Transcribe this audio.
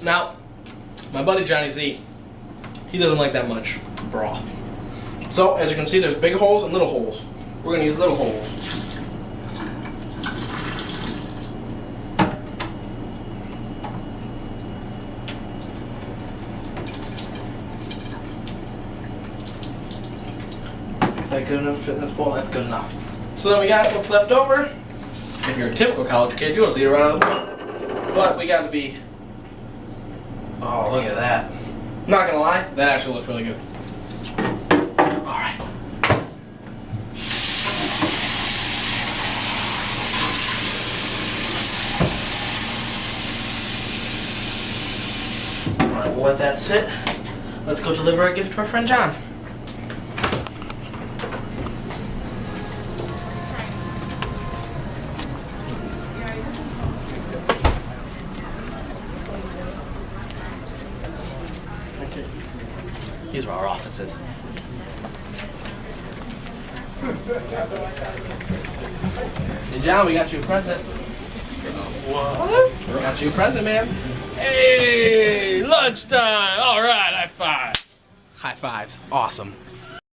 Now, my buddy Johnny Z, he doesn't like that much broth. So, as you can see, there's big holes and little holes. We're going to use little holes. Is that good enough to fit in this bowl? That's good enough. So then we got what's left over. If you're a typical college kid, you'll just eat it right out of the bowl. But we got to be... Oh, look at that. Not going to lie, that actually looks really good. Alright. Alright, we'll let that sit. Let's go deliver a gift to our friend John. These are our offices. Hey John, we got you a present. What? We got you a present, man. Hey, lunchtime. All right, high five. High fives. Awesome.